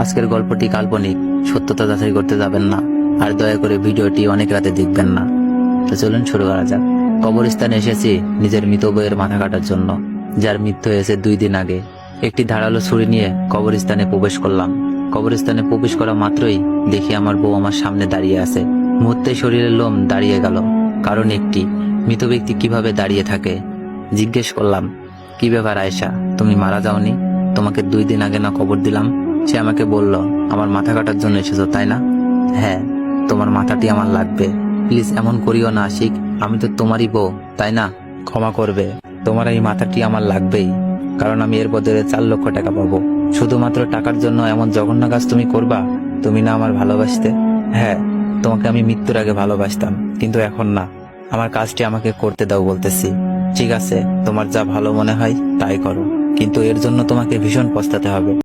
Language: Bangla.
আজকের গল্পটি কাল্পনিক, সত্যতা যাচাই করতে যাবেন না, আর দয়া করে ভিডিওটি অনেক রাতে দেখবেন না। তো চলুন শুরু করা যাক। কবরস্থানে এসেছি নিজের মৃত বউয়ের মাথা কাটার জন্য, যার মৃত্যু হয়েছে 2 দিন আগে। একটি ধারালো ছুরি নিয়ে কবরস্থানে প্রবেশ করলাম। কবরস্থানে প্রবেশ করা মাত্রই দেখি আমার বউ আমার সামনে দাঁড়িয়ে আছে। মুহূর্তে শরীরের লোম দাঁড়িয়ে গেল, কারণ একটি মৃত ব্যক্তি কিভাবে দাঁড়িয়ে থাকে। জিজ্ঞেস করলাম, কি ব্যাপার আয়েশা, তুমি মারা যাওনি? তোমাকে 2 দিন আগে না কবর দিলাম? সে আমাকে বলল, আমার মাথা কাটার জন্য এসেছো তাই না? হ্যাঁ, তোমার মাথাটি আমার লাগবে। প্লিজ এমন করিও না আশিক, আমি তো তোমারই বউ, তাই না? ক্ষমা করবে, তোমার এই মাথাটি আমার লাগবেই, কারণ আমি এর বদলে 4 লক্ষ টাকা পাবো। শুধুমাত্র টাকার জন্য এমন জঘন্য কাজ তুমি করবা? তুমি না আমার ভালোবাসতে? হ্যাঁ, তোমাকে আমি মৃত্যুর আগে ভালোবাসতাম, কিন্তু এখন না। আমার কাজটি আমাকে করতে দাও বলতেছি। ঠিক আছে, তোমার যা ভালো মনে হয় তাই করো, কিন্তু এর জন্য তোমাকে ভীষণ পস্তাতে হবে।